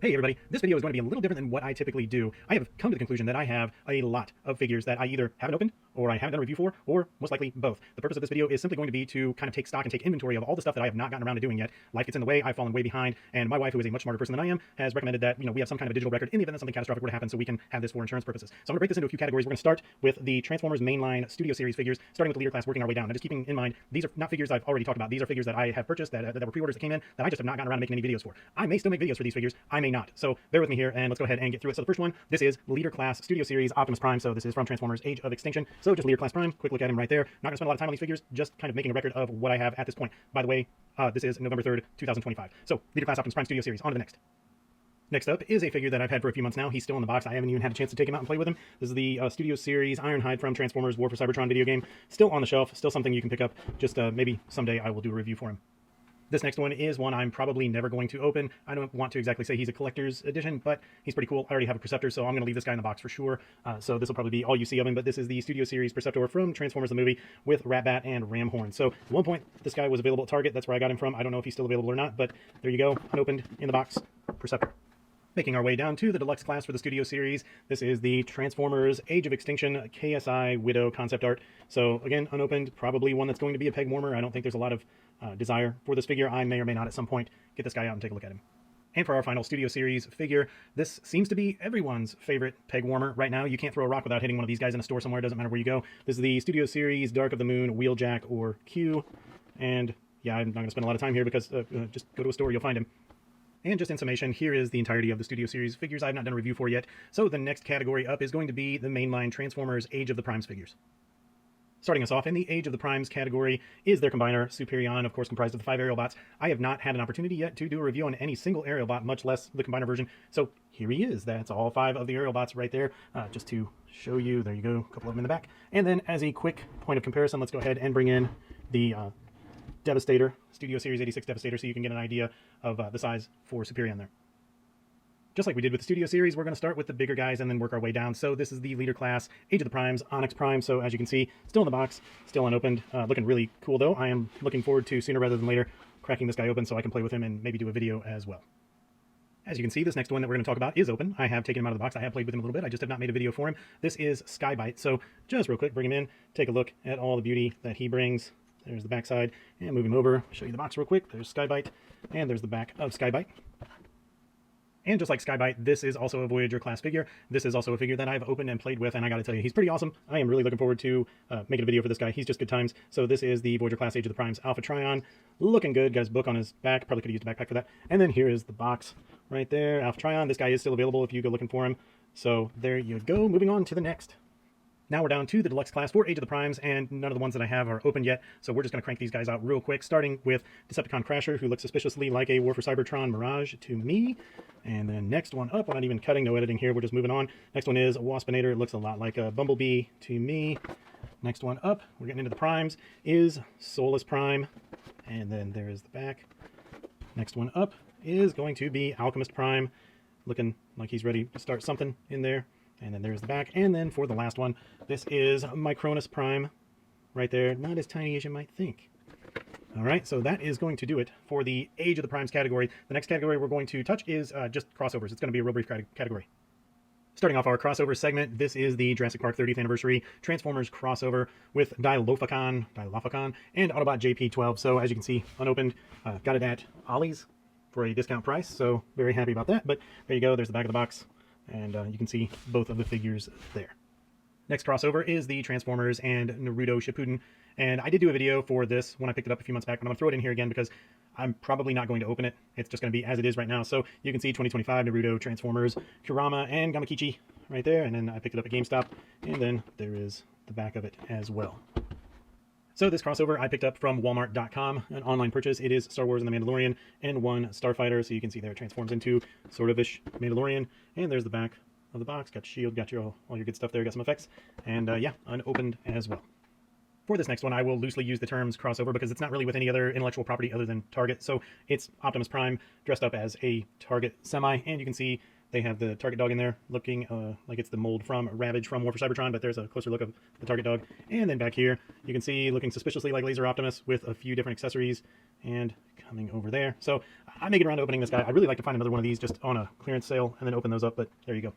Hey everybody, this video is going to be a little different than what I typically do. I have come to the conclusion that I have a lot of figures that I either haven't opened, or I haven't done a review for, or most likely both. The purpose of this video is simply going to be to kind of take stock and take inventory of all the stuff that I have not gotten around to doing yet. Life gets in the way, I've fallen way behind, and my wife, who is a much smarter person than I am, has recommended that we have some kind of a digital record in the event that something catastrophic were to happen so we can have this for insurance purposes. So I'm going to break this into a few categories. We're going to start with the Transformers mainline Studio Series figures, starting with the leader class, working our way down. Now just keeping in mind, these are not figures I've already talked about. These are figures that I have purchased, that were pre-orders that came in, that I just have not gotten around to making any videos for. I may still make videos for these figures, I may not. So bear with me here, and let's go ahead and get through it. So the first one, this is Leader Class Studio Series Optimus Prime. So this is from Transformers Age of Extinction. So just Leader Class Prime, quick look at him right there. Not gonna spend a lot of time on these figures, just kind of making a record of what I have at this point. By the way, this is November 3rd, 2025. So Leader Class Optimus Prime Studio Series, on to the next. Next up is a figure that I've had for a few months now. He's still in the box. I haven't even had a chance to take him out and play with him. This is the Studio Series Ironhide from Transformers War for Cybertron video game. Still on the shelf, still something you can pick up. Just maybe someday I will do a review for him. This next one is one I'm probably never going to open. I don't want to exactly say he's a collector's edition, but he's pretty cool. I already have a Perceptor, so I'm going to leave this guy in the box for sure. So this will probably be all you see of him, but this is the Studio Series Perceptor from Transformers the movie with Ratbat and Ramhorn. So at one point, this guy was available at Target. That's where I got him from. I don't know if he's still available or not, but there you go. Unopened, in the box, Perceptor. Making our way down to the deluxe class for the Studio Series, this is the Transformers Age of Extinction KSI Widow concept art. So again, unopened, probably one that's going to be a peg warmer. I don't think there's a lot of desire for this figure. I may or may not at some point get this guy out and take a look at him. And for our final Studio Series figure, this seems to be everyone's favorite peg warmer right now. You can't throw a rock without hitting one of these guys in a store somewhere. It doesn't matter where you go. This is the Studio Series Dark of the Moon Wheeljack, or Q. And yeah, I'm not going to spend a lot of time here because just go to a store, you'll find him. And just in summation, here is the entirety of the Studio Series figures I have not done a review for yet. So the next category up is going to be the mainline Transformers Age of the Primes figures. Starting us off in the Age of the Primes category is their combiner, Superion, of course comprised of the 5 aerial bots. I have not had an opportunity yet to do a review on any single aerial bot, much less the combiner version. So here he is. That's all 5 of the aerial bots right there. Just to show you, there you go, a couple of them in the back. And then as a quick point of comparison, let's go ahead and bring in the Devastator, Studio Series 86 Devastator, so you can get an idea of the size for Superion there. Just like we did with the Studio Series, we're going to start with the bigger guys and then work our way down. So this is the Leader Class Age of the Primes Onyx Prime. So as you can see, still in the box, still unopened. Looking really cool though. I am looking forward to, sooner rather than later, cracking this guy open so I can play with him and maybe do a video as well. As you can see, this next one that we're going to talk about is open. I have taken him out of the box. I have played with him a little bit. I just have not made a video for him. This is Skybite. So just real quick, bring him in, take a look at all the beauty that he brings. There's the backside, and move him over, show you the box real quick. There's Skybite, and there's the back of Skybite. And just like Skybite, this is also a Voyager class figure. This is also a figure that I've opened and played with, and I gotta tell you, he's pretty awesome. I am really looking forward to making a video for this guy. He's just good times. So this is the Voyager class Age of the Primes Alpha Trion. Looking good, got his book on his back. Probably could have used a backpack for that. And then here is the box right there, Alpha Trion. This guy is still available if you go looking for him. So there you go, moving on to the next. Now we're down to the deluxe class for Age of the Primes, and none of the ones that I have are open yet, so we're just going to crank these guys out real quick, starting with Decepticon Crasher, who looks suspiciously like a War for Cybertron Mirage to me. And then next one up, we're not even cutting, no editing here, we're just moving on. Next one is Waspinator. It looks a lot like a Bumblebee to me. Next one up, we're getting into the Primes, is Solus Prime, and then there is the back. Next one up is going to be Alchemist Prime, looking like he's ready to start something in there. And then there's the back. And then for the last one, this is Micronus Prime right there. Not as tiny as you might think. All right, so that is going to do it for the Age of the Primes category. The next category we're going to touch is just crossovers. It's going to be a real brief category. Starting off our crossover segment, this is the Jurassic Park 30th Anniversary Transformers crossover with Dilophocan, and Autobot JP12. So as you can see, unopened, got it at Ollie's for a discount price. So very happy about that. But there you go, there's the back of the box. And you can see both of the figures there. Next crossover is the Transformers and Naruto Shippuden. And I did do a video for this when I picked it up a few months back, but I'm going to throw it in here again because I'm probably not going to open it. It's just going to be as it is right now. So you can see 2025 Naruto, Transformers, Kurama, and Gamakichi right there. And then I picked it up at GameStop. And then there is the back of it as well. So this crossover I picked up from Walmart.com, an online purchase. It is Star Wars and the Mandalorian and one Starfighter. So you can see there it transforms into sort of-ish Mandalorian. And there's the back of the box. Got your shield, got your all your good stuff there, got some effects. And yeah, unopened as well. For this next one, I will loosely use the terms crossover because it's not really with any other intellectual property other than Target. So it's Optimus Prime dressed up as a Target semi. And you can see They have the target dog in there looking like it's the mold from Ravage from War for Cybertron, but there's a closer look of the target dog. And then back here, you can see looking suspiciously like Laser Optimus with a few different accessories and coming over there. So I may get around to opening this guy. I'd really like to find another one of these just on a clearance sale and then open those up, but there you go.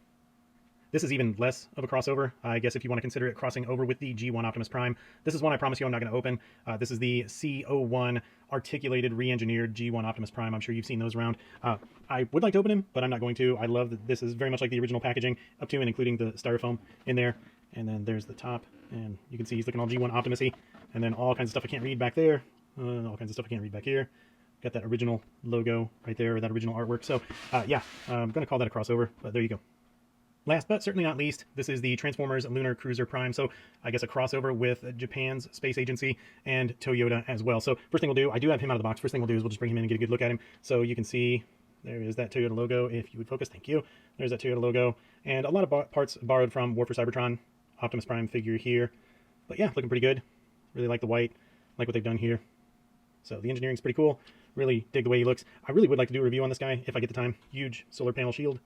This is even less of a crossover, I guess, if you want to consider it crossing over with the G1 Optimus Prime. This is one I promise you I'm not going to open. This is the C01 articulated re-engineered G1 Optimus Prime. I'm sure you've seen those around. I would like to open him, but I'm not going to. I love that this is very much like the original packaging, up to and including the styrofoam in there. And then there's the top, and you can see he's looking all G1 Optimus-y. And then all kinds of stuff I can't read back there. All kinds of stuff I can't read back here. Got that original logo right there, or that original artwork. So, yeah, I'm going to call that a crossover, but there you go. Last but certainly not least, this is the Transformers Lunar Cruiser Prime, so I guess a crossover with Japan's space agency and Toyota as well. So first thing we'll do, I do have him out of the box. First thing we'll do is we'll just bring him in and get a good look at him. So you can see there is that Toyota logo, if you would focus, thank you. There's that Toyota logo, and a lot of parts borrowed from War for Cybertron, Optimus Prime figure here. But yeah, looking pretty good. Really like the white, like what they've done here. So the engineering's pretty cool. Really dig the way he looks. I really would like to do a review on this guy if I get the time. Huge solar panel shield.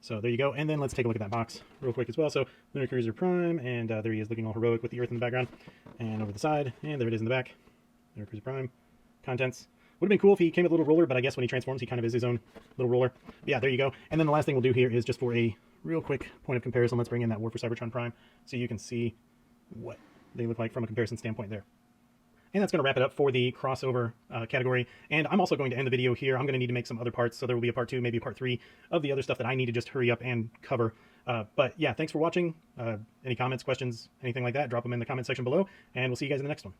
So there you go, and then let's take a look at that box real quick as well. So Lunar Cruiser Prime, and there he is looking all heroic with the Earth in the background. And over the side, and there it is in the back. Lunar Cruiser Prime. Contents. Would have been cool if he came with a little roller, but I guess when he transforms, he kind of is his own little roller. But yeah, there you go. And then the last thing we'll do here is just for a real quick point of comparison, let's bring in that War for Cybertron Prime so you can see what they look like from a comparison standpoint there. And that's going to wrap it up for the crossover category. And I'm also going to end the video here. I'm going to need to make some other parts, so there will be a part 2, maybe a part 3 of the other stuff that I need to just hurry up and cover. But yeah, thanks for watching. Any comments, questions, anything like that, drop them in the comment section below, and we'll see you guys in the next one.